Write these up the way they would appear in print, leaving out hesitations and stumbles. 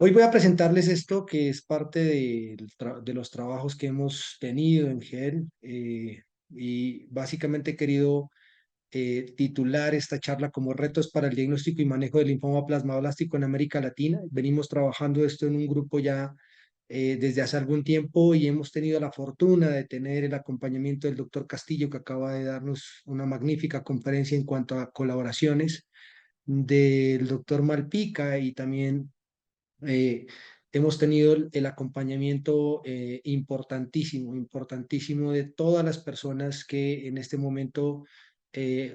Hoy voy a presentarles esto que es parte de los trabajos que hemos tenido en GEL y básicamente he querido titular esta charla como Retos para el diagnóstico y manejo del linfoma plasmablástico en América Latina. Venimos trabajando esto en un grupo ya desde hace algún tiempo y hemos tenido la fortuna de tener el acompañamiento del doctor Castillo, que acaba de darnos una magnífica conferencia en cuanto a colaboraciones, del doctor Malpica y también eh, hemos tenido el acompañamiento importantísimo de todas las personas que en este momento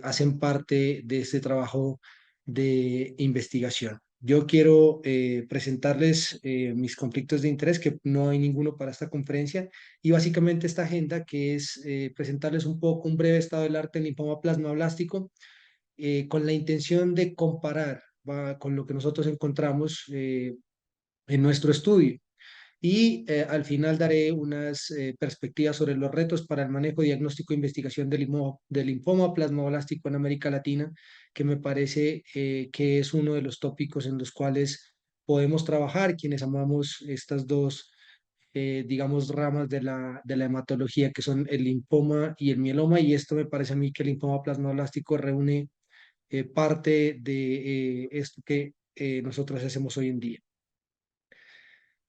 hacen parte de este trabajo de investigación. Yo quiero presentarles mis conflictos de interés, que no hay ninguno para esta conferencia, y básicamente esta agenda, que es presentarles un poco un breve estado del arte en linfoma plasmablástico, con la intención de comparar con lo que nosotros encontramos en nuestro estudio. Y al final daré unas perspectivas sobre los retos para el manejo, diagnóstico e investigación del linfoma plasmablástico en América Latina, que me parece que es uno de los tópicos en los cuales podemos trabajar quienes amamos estas dos, digamos, ramas de la hematología, que son el linfoma y el mieloma. Y esto me parece a mí que el linfoma plasmablástico reúne parte de esto que nosotros hacemos hoy en día.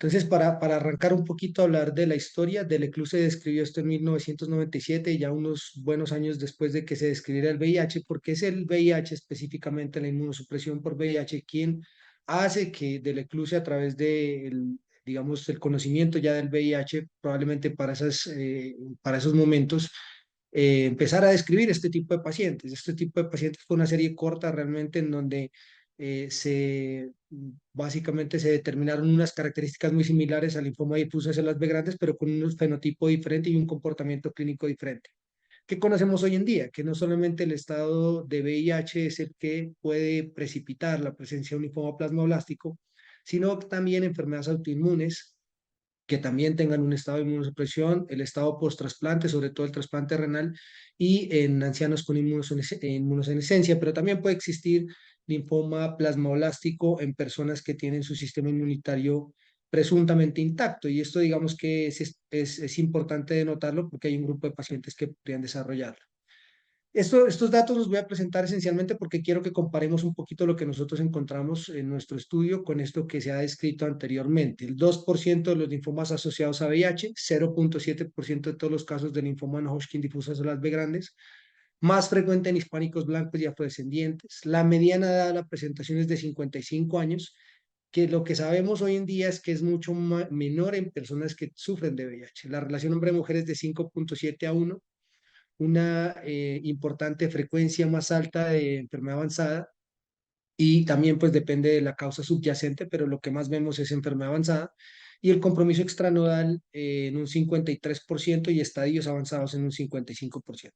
Entonces, para arrancar un poquito a hablar de la historia, Deleclue se describió esto en 1997, ya unos buenos años después de que se describiera el VIH, porque es el VIH, específicamente la inmunosupresión por VIH, quien hace que Deleclue, a través de, digamos, el conocimiento ya del VIH, probablemente para esos momentos, empezar a describir este tipo de pacientes. Este tipo de pacientes fue una serie corta realmente en donde básicamente se determinaron unas características muy similares al linfoma difuso de células B grandes, pero con un fenotipo diferente y un comportamiento clínico diferente. ¿Qué conocemos hoy en día? Que no solamente el estado de VIH es el que puede precipitar la presencia de un linfoma plasmablástico, sino también enfermedades autoinmunes que también tengan un estado de inmunosupresión, el estado post-trasplante, sobre todo el trasplante renal, y en ancianos con inmunosenescencia, pero también puede existir linfoma plasmablástico en personas que tienen su sistema inmunitario presuntamente intacto, y esto digamos que es importante de notarlo porque hay un grupo de pacientes que podrían desarrollarlo. Estos datos los voy a presentar esencialmente porque quiero que comparemos un poquito lo que nosotros encontramos en nuestro estudio con esto que se ha descrito anteriormente. El 2% de los linfomas asociados a VIH, 0,7% de todos los casos de linfoma no Hodgkin difuso de las B grandes, más frecuente en hispánicos blancos y afrodescendientes. La mediana edad de la presentación es de 55 años, que lo que sabemos hoy en día es que es mucho menor en personas que sufren de VIH. La relación hombre-mujer es de 5,7 a 1, una importante frecuencia más alta de enfermedad avanzada, y también pues depende de la causa subyacente, pero lo que más vemos es enfermedad avanzada, y el compromiso extranodal en un 53% y estadios avanzados en un 55%.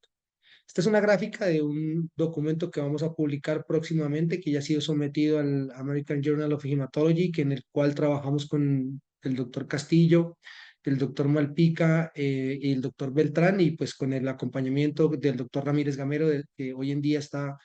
Esta es una gráfica de un documento que vamos a publicar próximamente, que ya ha sido sometido al American Journal of Hematology, que en el cual trabajamos con el doctor Castillo, el doctor Malpica y el doctor Beltrán, y pues con el acompañamiento del doctor Ramírez Gamero, que hoy en día está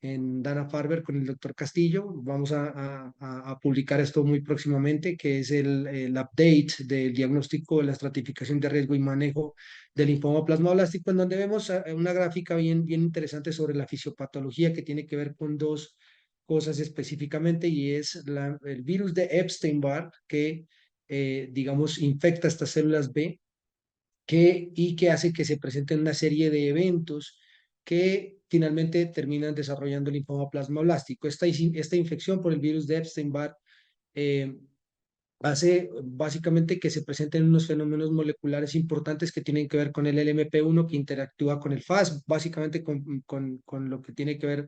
en Dana-Farber con el doctor Castillo. Vamos a publicar esto muy próximamente, que es el update del diagnóstico de la estratificación de riesgo y manejo del linfoma plasmablástico, en donde vemos una gráfica bien interesante sobre la fisiopatología, que tiene que ver con dos cosas específicamente, y es el virus de Epstein-Barr, que digamos infecta estas células B, y que hace que se presenten una serie de eventos que finalmente terminan desarrollando el linfoma plasmablástico. Esta infección por el virus de Epstein-Barr eh, hace básicamente que se presenten unos fenómenos moleculares importantes que tienen que ver con el LMP1, que interactúa con el FAS, básicamente con lo que tiene que ver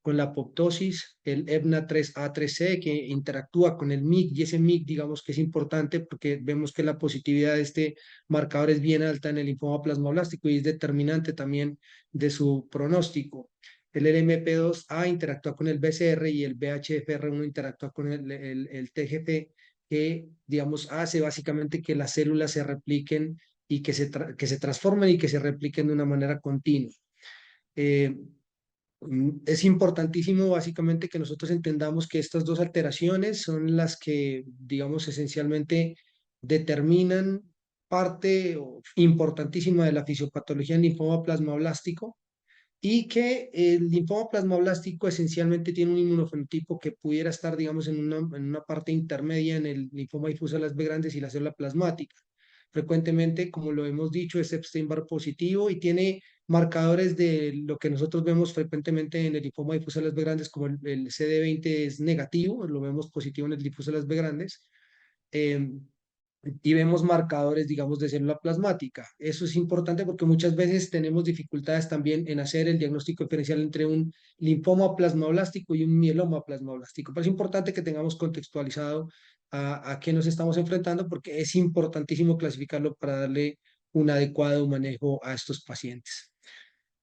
con la apoptosis, el EBNA3A3C, que interactúa con el MYC, y ese MYC digamos que es importante porque vemos que la positividad de este marcador es bien alta en el linfoma plasmablástico y es determinante también de su pronóstico. El LMP2A interactúa con el BCR y el BHFR1 interactúa con el TGP, que, digamos, hace básicamente que las células se repliquen y que se transformen y que se repliquen de una manera continua. Eh, Es importantísimo básicamente que nosotros entendamos que estas dos alteraciones son las que, digamos, esencialmente determinan parte importantísima de la fisiopatología del linfoma plasmablástico y que el linfoma plasmablástico esencialmente tiene un inmunofenotipo que pudiera estar, digamos, en una parte intermedia en el linfoma difuso de las B grandes y la célula plasmática. Frecuentemente, como lo hemos dicho, es Epstein-Barr positivo y tiene marcadores de lo que nosotros vemos frecuentemente en el linfoma difuso de las B grandes, como el CD20 es negativo, lo vemos positivo en el difuso de las B grandes. em, y vemos marcadores, digamos, de célula plasmática. Eso es importante porque muchas veces tenemos dificultades también en hacer el diagnóstico diferencial entre un linfoma plasmablástico y un mieloma plasmablástico. Pero es importante que tengamos contextualizado a qué nos estamos enfrentando porque es importantísimo clasificarlo para darle un adecuado manejo a estos pacientes.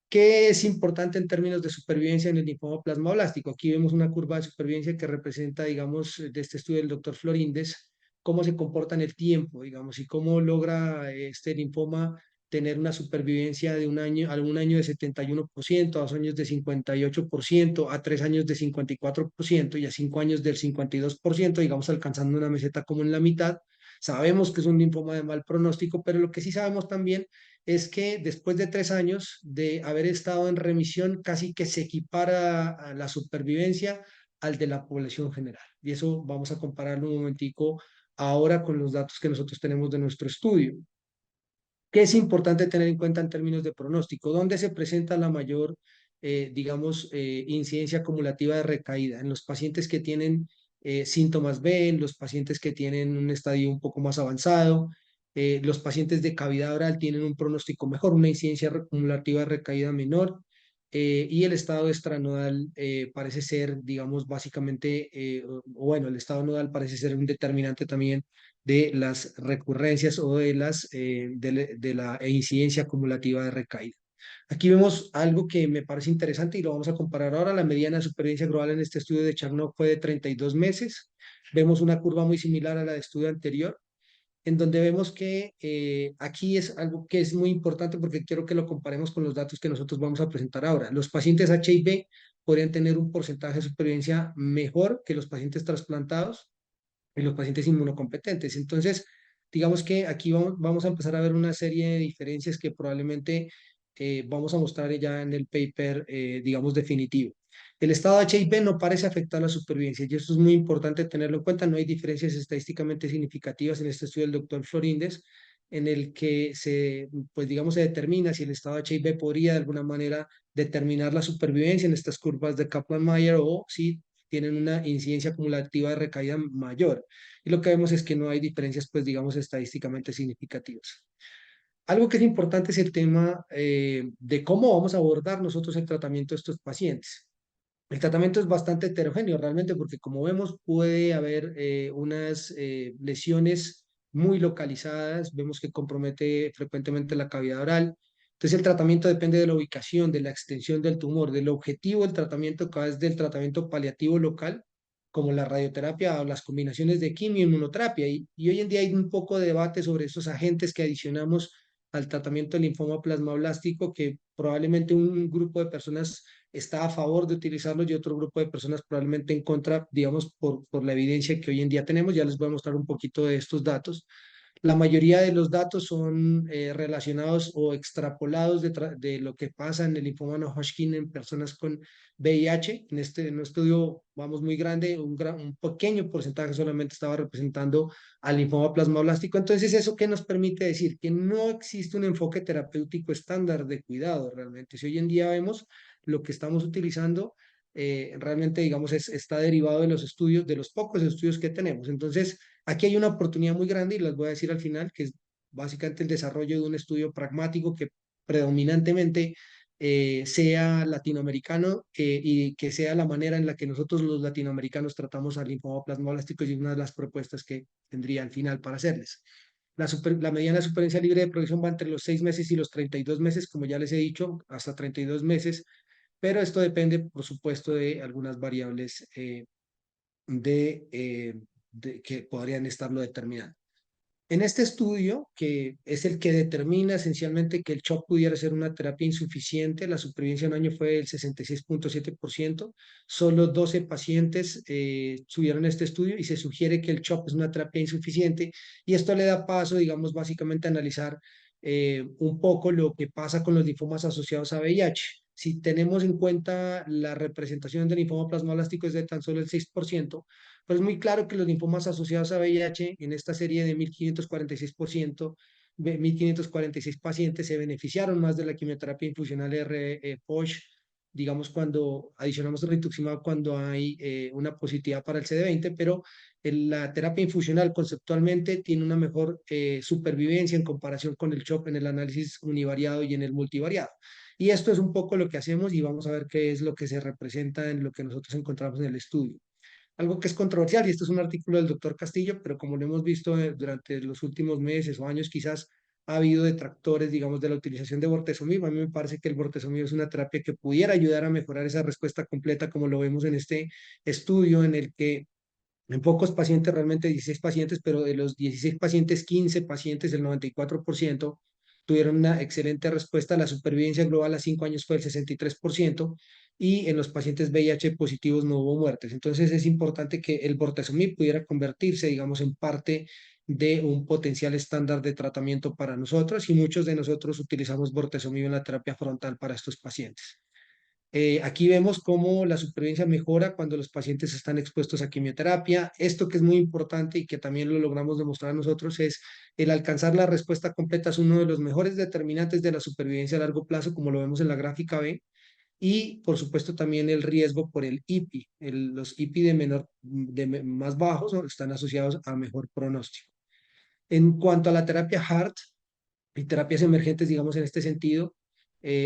¿Qué es importante en términos de supervivencia en el linfoma plasmablástico? Aquí vemos una curva de supervivencia que representa, digamos, de este estudio del doctor Floríndez, cómo se comporta en el tiempo, digamos, y cómo logra este linfoma tener una supervivencia de un año, a un año de 71%, a 2 años de 58%, a 3 años de 54% y a 5 años del 52%, digamos, alcanzando una meseta como en la mitad. Sabemos que es un linfoma de mal pronóstico, pero lo que sí sabemos también es que después de 3 años de haber estado en remisión, casi que se equipara a la supervivencia al de la población general. Y eso vamos a compararlo un momentico ahora con los datos que nosotros tenemos de nuestro estudio. ¿Qué es importante tener en cuenta en términos de pronóstico? ¿Dónde se presenta la mayor, digamos, incidencia acumulativa de recaída? En los pacientes que tienen síntomas B, en los pacientes que tienen un estadio un poco más avanzado, los pacientes de cavidad oral tienen un pronóstico mejor, una incidencia acumulativa de recaída menor, y el estado extranodal parece ser, digamos, básicamente, bueno, el estado nodal parece ser un determinante también de las recurrencias o de la incidencia acumulativa de recaída. Aquí vemos algo que me parece interesante y lo vamos a comparar ahora. La mediana de supervivencia global en este estudio de Charnock fue de 32 meses. Vemos una curva muy similar a la de estudio anterior, en donde vemos que aquí es algo que es muy importante porque quiero que lo comparemos con los datos que nosotros vamos a presentar ahora. Los pacientes HIV podrían tener un porcentaje de supervivencia mejor que los pacientes trasplantados en los pacientes inmunocompetentes. Entonces, digamos que aquí vamos a empezar a ver una serie de diferencias que probablemente vamos a mostrar ya en el paper, digamos, definitivo. El estado HIV no parece afectar la supervivencia y esto es muy importante tenerlo en cuenta. No hay diferencias estadísticamente significativas en este estudio del doctor Floríndez, en el que pues digamos, se determina si el estado HIV podría de alguna manera determinar la supervivencia en estas curvas de Kaplan-Meier o si tienen una incidencia acumulativa de recaída mayor. Y lo que vemos es que no hay diferencias, pues digamos, estadísticamente significativas. Algo que es importante es el tema de cómo vamos a abordar nosotros el tratamiento de estos pacientes. El tratamiento es bastante heterogéneo realmente porque como vemos puede haber unas lesiones muy localizadas, vemos que compromete frecuentemente la cavidad oral. Entonces el tratamiento depende de la ubicación, de la extensión del tumor, del objetivo del tratamiento, cada vez del tratamiento paliativo local, como la radioterapia o las combinaciones de quimio y inmunoterapia. Y hoy en día hay un poco de debate sobre estos agentes que adicionamos al tratamiento del linfoma plasmablástico que probablemente un grupo de personas está a favor de utilizarlos y otro grupo de personas probablemente en contra, digamos, por la evidencia que hoy en día tenemos. Ya les voy a mostrar un poquito de estos datos. La mayoría de los datos son relacionados o extrapolados de lo que pasa en el linfoma no Hodgkin en personas con VIH. En un estudio, vamos, muy grande, un pequeño porcentaje solamente estaba representando al linfoma plasmablástico. Entonces, ¿eso qué nos permite decir? Que no existe un enfoque terapéutico estándar de cuidado realmente. Si hoy en día vemos lo que estamos utilizando, realmente, digamos, está derivado de los estudios, de los pocos estudios que tenemos. Entonces, aquí hay una oportunidad muy grande y las voy a decir al final, que es básicamente el desarrollo de un estudio pragmático que predominantemente sea latinoamericano y que sea la manera en la que nosotros los latinoamericanos tratamos al linfoma plasmablástico y una de las propuestas que tendría al final para hacerles. La mediana supervivencia libre de progresión va entre los 6 meses y los 32 meses, como ya les he dicho, hasta 32 meses, pero esto depende, por supuesto, de algunas variables de, que podrían estarlo determinando. En este estudio, que es el que determina esencialmente que el CHOP pudiera ser una terapia insuficiente, la supervivencia en un año fue del 66.7%, solo 12 pacientes subieron este estudio y se sugiere que el CHOP es una terapia insuficiente y esto le da paso, digamos, básicamente a analizar un poco lo que pasa con los linfomas asociados a VIH. Si tenemos en cuenta la representación del linfoma plasmablástico es de tan solo el 6%, pues es muy claro que los linfomas asociados a VIH en esta serie de 1.546%, 1.546 pacientes se beneficiaron más de la quimioterapia infusional R-POSH, digamos cuando adicionamos rituximab cuando hay una positividad para el CD20, pero la terapia infusional conceptualmente tiene una mejor supervivencia en comparación con el CHOP en el análisis univariado y en el multivariado. Y esto es un poco lo que hacemos y vamos a ver qué es lo que se representa en lo que nosotros encontramos en el estudio. Algo que es controversial, y esto es un artículo del doctor Castillo, pero como lo hemos visto durante los últimos meses o años, quizás ha habido detractores, digamos, de la utilización de bortezomib. A mí me parece que el bortezomib es una terapia que pudiera ayudar a mejorar esa respuesta completa, como lo vemos en este estudio, en el que en pocos pacientes, realmente 16 pacientes, pero de los 16 pacientes, 15 pacientes, el 94%, tuvieron una excelente respuesta. La supervivencia global a 5 años fue el 63% y en los pacientes VIH positivos no hubo muertes. Entonces es importante que el bortezomib pudiera convertirse, digamos, en parte de un potencial estándar de tratamiento para nosotros y muchos de nosotros utilizamos bortezomib en la terapia frontal para estos pacientes. Aquí vemos cómo la supervivencia mejora cuando los pacientes están expuestos a quimioterapia. Esto que es muy importante y que también lo logramos demostrar nosotros es el alcanzar la respuesta completa es uno de los mejores determinantes de la supervivencia a largo plazo, como lo vemos en la gráfica B. Y por supuesto también el riesgo por el IPI. Los IPI más bajos, ¿no?, están asociados a mejor pronóstico. En cuanto a la terapia HART, y terapias emergentes, digamos, en este sentido,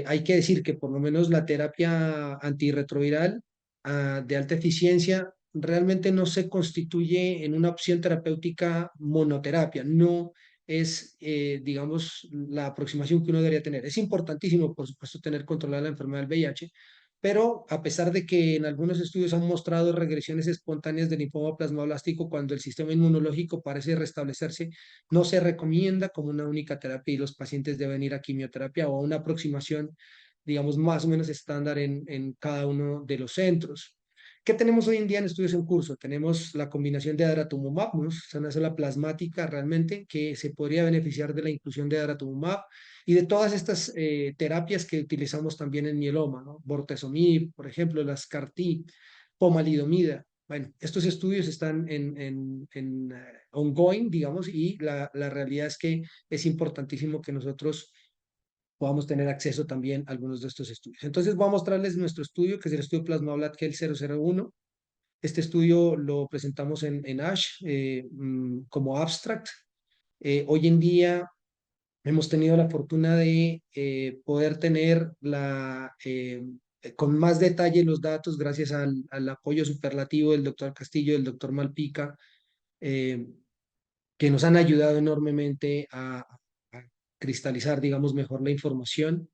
hay que decir que por lo menos la terapia antirretroviral de alta eficiencia realmente no se constituye en una opción terapéutica monoterapia, no es, digamos, la aproximación que uno debería tener. Es importantísimo, por supuesto, tener controlada la enfermedad del VIH, pero a pesar de que en algunos estudios han mostrado regresiones espontáneas del linfoma plasmablástico cuando el sistema inmunológico parece restablecerse, no se recomienda como una única terapia y los pacientes deben ir a quimioterapia o a una aproximación, digamos, más o menos estándar en cada uno de los centros. ¿Qué tenemos hoy en día en estudios en curso? Tenemos la combinación de daratumumab, ¿no?, es una célula plasmática realmente que se podría beneficiar de la inclusión de daratumumab y de todas estas terapias que utilizamos también en mieloma, ¿no? Bortezomib, por ejemplo, las CAR-T, pomalidomida. Bueno, estos estudios están en ongoing, digamos, y la realidad es que es importantísimo que nosotros podamos tener acceso también a algunos de estos estudios. Entonces voy a mostrarles nuestro estudio, que es el estudio Plasmablat GEL 001. Este estudio lo presentamos en ASH como abstract. Hoy en día hemos tenido la fortuna de poder tener con más detalle los datos gracias al apoyo superlativo del doctor Castillo y del doctor Malpica, eh, que nos han ayudado enormemente a cristalizar, digamos, mejor la información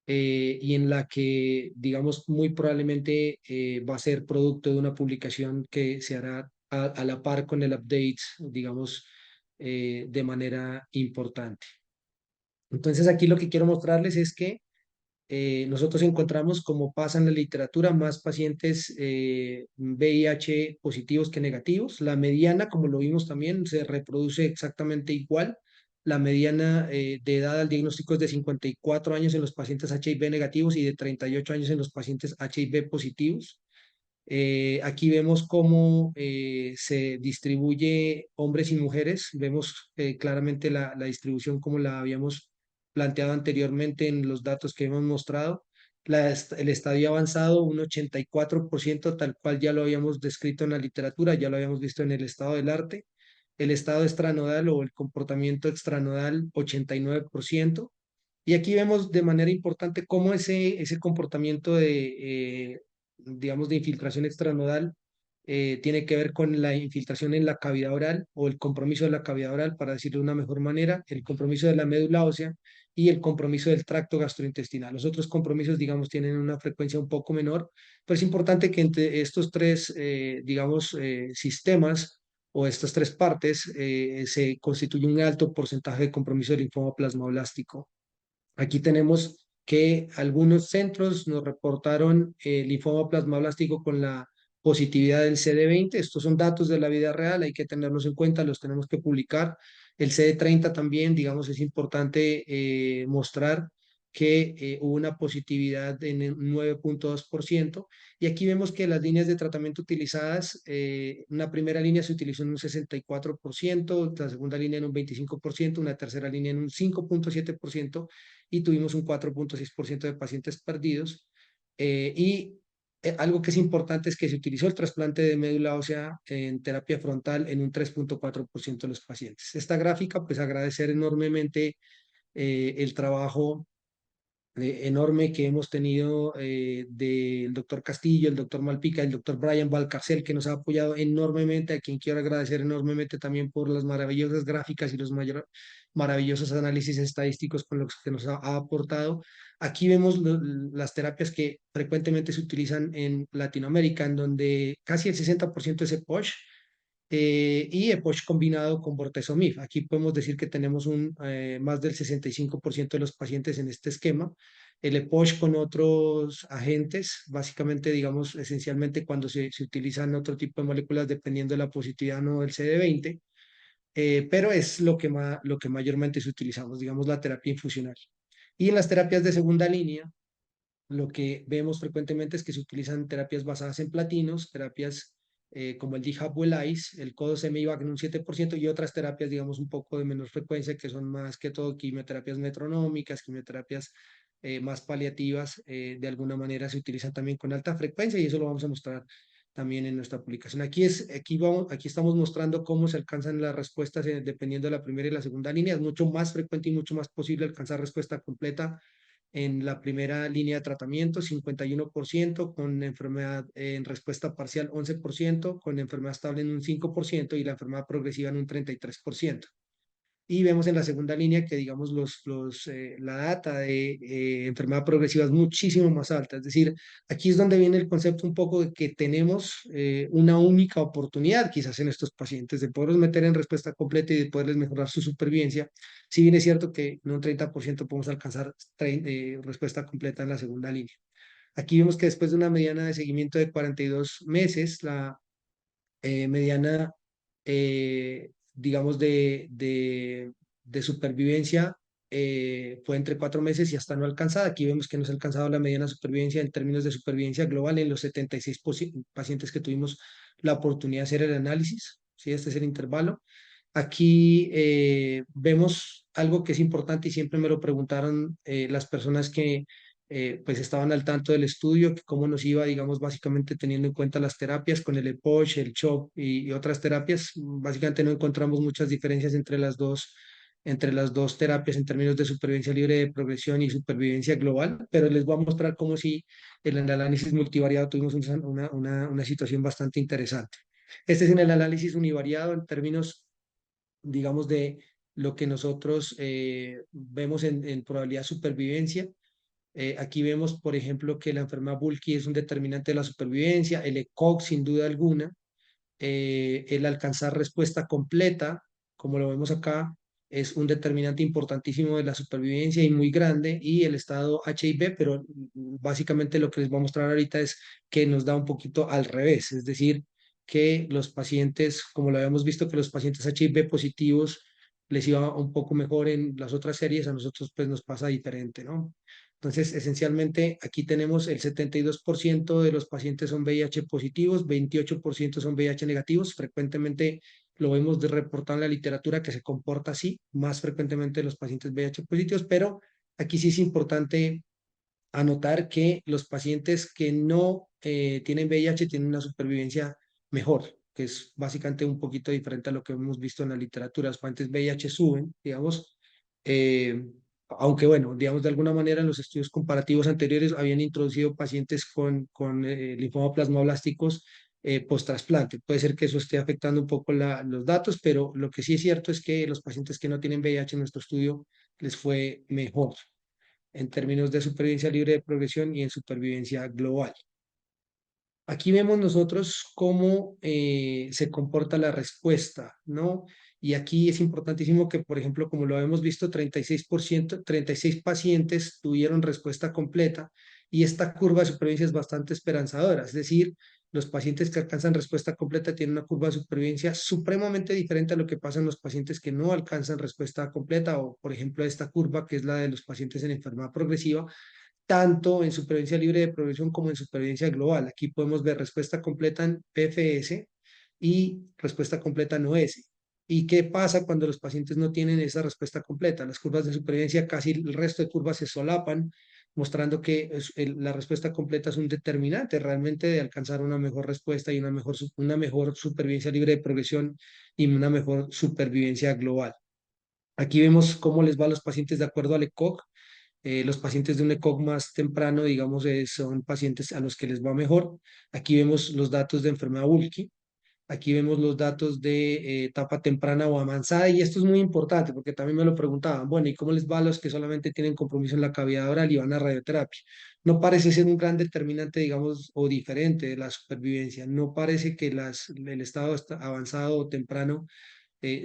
y en la que, digamos, muy probablemente va a ser producto de una publicación que se hará a la par con el update, digamos, de manera importante. Entonces aquí lo que quiero mostrarles es que nosotros encontramos, como pasa en la literatura, más pacientes VIH positivos que negativos. La mediana, como lo vimos también, se reproduce exactamente igual. La mediana de edad al diagnóstico es de 54 años en los pacientes HIV negativos y de 38 años en los pacientes HIV positivos. Aquí vemos cómo se distribuye hombres y mujeres. Vemos claramente la distribución como la habíamos planteado anteriormente en los datos que hemos mostrado. El estadio avanzado, un 84%, tal cual ya lo habíamos descrito en la literatura, ya lo habíamos visto en el estado del arte. El estado extranodal o el comportamiento extranodal, 89%. Y aquí vemos de manera importante cómo ese comportamiento digamos, de infiltración extranodal tiene que ver con la infiltración en la cavidad oral o el compromiso de la cavidad oral, para decirlo de una mejor manera, el compromiso de la médula ósea y el compromiso del tracto gastrointestinal. Los otros compromisos, digamos, tienen una frecuencia un poco menor, pero es importante que entre estos tres, digamos, sistemas o estas tres partes, se constituye un alto porcentaje de compromiso del linfoma plasmablástico. Aquí tenemos que algunos centros nos reportaron linfoma plasmablástico con la positividad del CD20. Estos son datos de la vida real, hay que tenerlos en cuenta, los tenemos que publicar. El CD30 también, digamos, es importante mostrar que hubo una positividad en el 9,2%. Y aquí vemos que las líneas de tratamiento utilizadas, una primera línea se utilizó en un 64%, la segunda línea en un 25%, una tercera línea en un 5,7% y tuvimos un 4,6% de pacientes perdidos. Algo que es importante es que se utilizó el trasplante de médula ósea en terapia frontal en un 3,4% de los pacientes. Esta gráfica, pues agradecer enormemente el trabajo enorme que hemos tenido del doctor Castillo, el doctor Malpica, el doctor Brian Valcarcel, que nos ha apoyado enormemente, a quien quiero agradecer enormemente también por las maravillosas gráficas y los maravillosos análisis estadísticos con los que nos ha aportado. Aquí vemos las terapias que frecuentemente se utilizan en Latinoamérica, en donde casi el 60% es EPOCH, y EPOCH combinado con bortezomib. Aquí podemos decir que tenemos más del 65% de los pacientes en este esquema. El EPOCH con otros agentes, básicamente, digamos, esencialmente cuando se utilizan otro tipo de moléculas dependiendo de la positividad o no del CD20, pero es lo que mayormente se utilizamos, digamos, la terapia infusional. Y en las terapias de segunda línea, lo que vemos frecuentemente es que se utilizan terapias basadas en platinos, terapias como el DHAP o el ICE, el codo-CMIVAC en un 7% y otras terapias, digamos, un poco de menor frecuencia, que son más que todo quimioterapias metronómicas, quimioterapias más paliativas, de alguna manera se utilizan también con alta frecuencia y eso lo vamos a mostrar también en nuestra publicación. Aquí estamos mostrando cómo se alcanzan las respuestas dependiendo de la primera y la segunda línea. Es mucho más frecuente y mucho más posible alcanzar respuesta completa en la primera línea de tratamiento, 51%, con enfermedad en respuesta parcial 11%, con enfermedad estable en un 5% y la enfermedad progresiva en un 33%. Y vemos en la segunda línea que, digamos, la data de enfermedad progresiva es muchísimo más alta. Es decir, aquí es donde viene el concepto un poco de que tenemos una única oportunidad, quizás en estos pacientes, de poderlos meter en respuesta completa y de poderles mejorar su supervivencia. Si bien es cierto que en un 30% podemos alcanzar respuesta completa en la segunda línea. Aquí vemos que después de una mediana de seguimiento de 42 meses, la mediana, digamos, de supervivencia fue entre 4 meses y hasta no alcanzada. Aquí vemos que no se ha alcanzado la mediana supervivencia en términos de supervivencia global en los 76 pacientes que tuvimos la oportunidad de hacer el análisis. ¿Sí? Este es el intervalo. Aquí vemos algo que es importante y siempre me lo preguntaron las personas que pues estaban al tanto del estudio, que cómo nos iba, digamos, básicamente teniendo en cuenta las terapias con el EPOCH, el CHOP y otras terapias. Básicamente no encontramos muchas diferencias entre las dos terapias en términos de supervivencia libre de progresión y supervivencia global, pero les voy a mostrar cómo si en el análisis multivariado tuvimos una situación bastante interesante. Este es en el análisis univariado en términos, digamos, de lo que nosotros vemos en probabilidad de supervivencia. Aquí vemos, por ejemplo, que la enfermedad bulky es un determinante de la supervivencia, el ECOG sin duda alguna, el alcanzar respuesta completa, como lo vemos acá, es un determinante importantísimo de la supervivencia y muy grande, y el estado HIV, pero básicamente lo que les voy a mostrar ahorita es que nos da un poquito al revés, es decir, que los pacientes, como lo habíamos visto, que los pacientes HIV positivos les iba un poco mejor en las otras series, a nosotros pues nos pasa diferente, ¿no? Entonces, esencialmente, aquí tenemos el 72% de los pacientes son VIH positivos, 28% son VIH negativos. Frecuentemente lo vemos reportado en la literatura que se comporta así, más frecuentemente los pacientes VIH positivos, pero aquí sí es importante anotar que los pacientes que no tienen VIH tienen una supervivencia mejor, que es básicamente un poquito diferente a lo que hemos visto en la literatura. Los pacientes VIH suben, digamos, eh, aunque bueno, digamos de alguna manera en los estudios comparativos anteriores habían introducido pacientes con linfoma plasmablásticos post-trasplante. Puede ser que eso esté afectando un poco los datos, pero lo que sí es cierto es que los pacientes que no tienen VIH en nuestro estudio les fue mejor en términos de supervivencia libre de progresión y en supervivencia global. Aquí vemos nosotros cómo se comporta la respuesta, ¿no? Y aquí es importantísimo que, por ejemplo, como lo hemos visto, 36%, 36 pacientes tuvieron respuesta completa y esta curva de supervivencia es bastante esperanzadora. Es decir, los pacientes que alcanzan respuesta completa tienen una curva de supervivencia supremamente diferente a lo que pasa en los pacientes que no alcanzan respuesta completa o, por ejemplo, esta curva que es la de los pacientes en enfermedad progresiva tanto en supervivencia libre de progresión como en supervivencia global. Aquí podemos ver respuesta completa en PFS y respuesta completa en OS. ¿Y qué pasa cuando los pacientes no tienen esa respuesta completa? Las curvas de supervivencia, casi el resto de curvas se solapan, mostrando que la respuesta completa es un determinante realmente de alcanzar una mejor respuesta y una mejor supervivencia libre de progresión y una mejor supervivencia global. Aquí vemos cómo les va a los pacientes de acuerdo al ECOG. Los pacientes de un ECOG más temprano, digamos, son pacientes a los que les va mejor. Aquí vemos los datos de enfermedad Bulky. Aquí vemos los datos de etapa temprana o avanzada. Y esto es muy importante porque también me lo preguntaban. Bueno, ¿y cómo les va a los que solamente tienen compromiso en la cavidad oral y van a radioterapia? No parece ser un gran determinante, digamos, o diferente de la supervivencia. No parece que el estado avanzado o temprano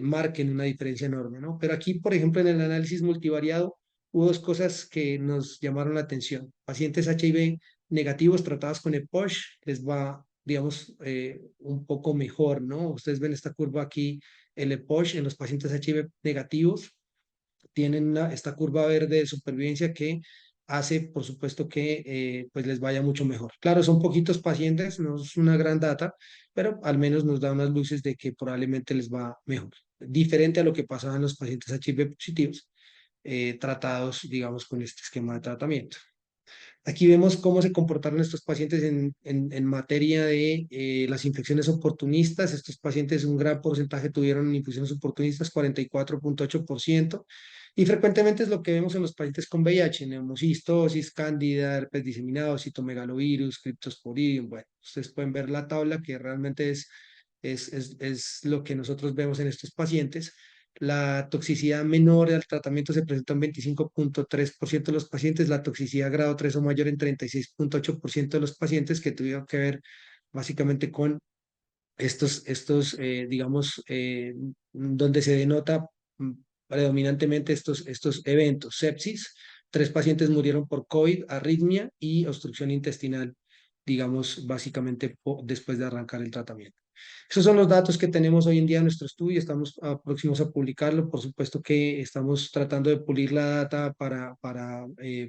marquen una diferencia enorme, ¿no? Pero aquí, por ejemplo, en el análisis multivariado, hubo dos cosas que nos llamaron la atención. Pacientes HIV negativos tratados con EPOSH les va, digamos, un poco mejor, ¿no? Ustedes ven esta curva aquí, el EPOSH en los pacientes HIV negativos tienen esta curva verde de supervivencia que hace, por supuesto, que pues les vaya mucho mejor. Claro, son poquitos pacientes, no es una gran data, pero al menos nos da unas luces de que probablemente les va mejor. Diferente a lo que pasaba en los pacientes HIV positivos, tratados, digamos, con este esquema de tratamiento. Aquí vemos cómo se comportaron estos pacientes en materia de las infecciones oportunistas. Estos pacientes, un gran porcentaje tuvieron infecciones oportunistas, 44,8%. Y frecuentemente es lo que vemos en los pacientes con VIH, neumocistosis, cándida, herpes diseminado, citomegalovirus, criptosporidium. Bueno, ustedes pueden ver la tabla que realmente es lo que nosotros vemos en estos pacientes. La toxicidad menor al tratamiento se presentó en 25,3% de los pacientes, la toxicidad grado 3 o mayor en 36,8% de los pacientes que tuvieron que ver básicamente con digamos, donde se denota mm, predominantemente estos eventos. Sepsis, 3 pacientes murieron por COVID, arritmia y obstrucción intestinal, digamos, básicamente después de arrancar el tratamiento. Esos son los datos que tenemos hoy en día en nuestro estudio, estamos próximos a publicarlo, por supuesto que estamos tratando de pulir la data para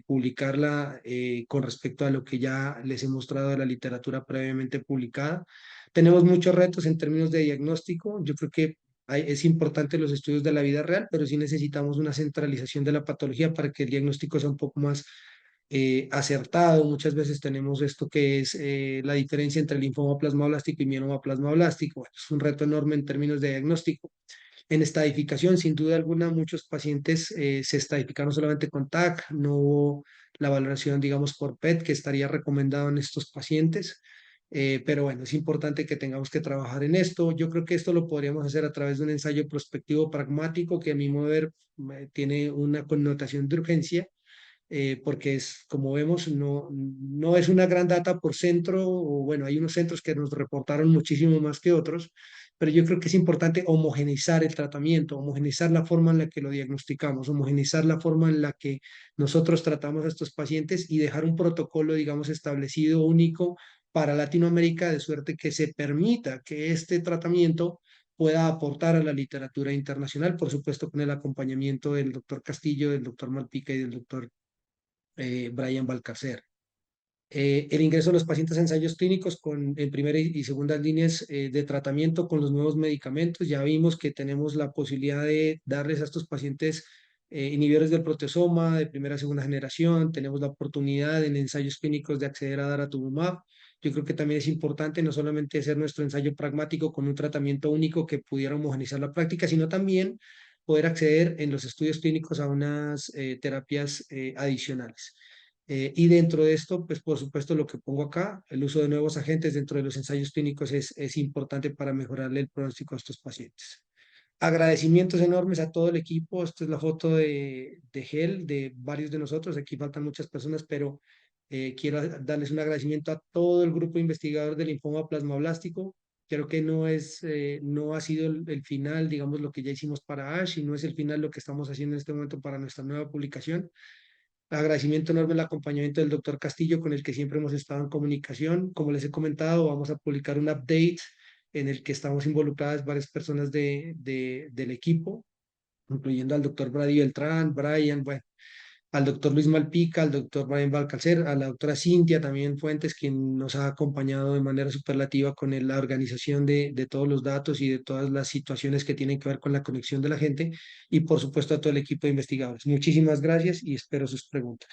publicarla con respecto a lo que ya les he mostrado de la literatura previamente publicada. Tenemos muchos retos en términos de diagnóstico, yo creo que es importante los estudios de la vida real, pero sí necesitamos una centralización de la patología para que el diagnóstico sea un poco más acertado. Muchas veces tenemos esto que es la diferencia entre linfoma plasmablástico y mieloma plasmablástico. Bueno, es un reto enorme en términos de diagnóstico. En estadificación, sin duda alguna, muchos pacientes se estadificaron solamente con TAC, no hubo la valoración, digamos, por PET, que estaría recomendado en estos pacientes. Pero bueno, es importante que tengamos que trabajar en esto. Yo creo que esto lo podríamos hacer a través de un ensayo prospectivo pragmático que a mi modo de ver tiene una connotación de urgencia porque es, como vemos, no es una gran data por centro, o bueno, hay unos centros que nos reportaron muchísimo más que otros, pero yo creo que es importante homogeneizar el tratamiento, homogeneizar la forma en la que lo diagnosticamos, homogeneizar la forma en la que nosotros tratamos a estos pacientes y dejar un protocolo, digamos, establecido, único para Latinoamérica, de suerte que se permita que este tratamiento pueda aportar a la literatura internacional, por supuesto con el acompañamiento del doctor Castillo, del doctor Malpica y del doctor Brian Balcarcer. El ingreso de los pacientes a ensayos clínicos en primera y segundas líneas de tratamiento con los nuevos medicamentos. Ya vimos que tenemos la posibilidad de darles a estos pacientes inhibidores del proteasoma de primera y segunda generación. Tenemos la oportunidad en ensayos clínicos de acceder a daratumumab. Yo creo que también es importante no solamente hacer nuestro ensayo pragmático con un tratamiento único que pudiera homogeneizar la práctica, sino también poder acceder en los estudios clínicos a unas terapias adicionales. Y dentro de esto, pues por supuesto lo que pongo acá, el uso de nuevos agentes dentro de los ensayos clínicos es importante para mejorarle el pronóstico a estos pacientes. Agradecimientos enormes a todo el equipo. Esta es la foto de GEL, de varios de nosotros. Aquí faltan muchas personas, pero Quiero darles un agradecimiento a todo el grupo investigador del linfoma plasmablástico. Creo que no ha sido el final, digamos, lo que ya hicimos para ASH y no es el final lo que estamos haciendo en este momento para nuestra nueva publicación. Agradecimiento enorme al acompañamiento del doctor Castillo, con el que siempre hemos estado en comunicación. Como les he comentado, vamos a publicar un update en el que estamos involucradas varias personas del equipo, incluyendo al doctor Brady Beltrán, Brian, bueno, al doctor Luis Malpica, al doctor Brian Balcalcer, a la doctora Cintia también Fuentes, quien nos ha acompañado de manera superlativa con la organización de todos los datos y de todas las situaciones que tienen que ver con la conexión de la gente, y por supuesto a todo el equipo de investigadores. Muchísimas gracias y espero sus preguntas.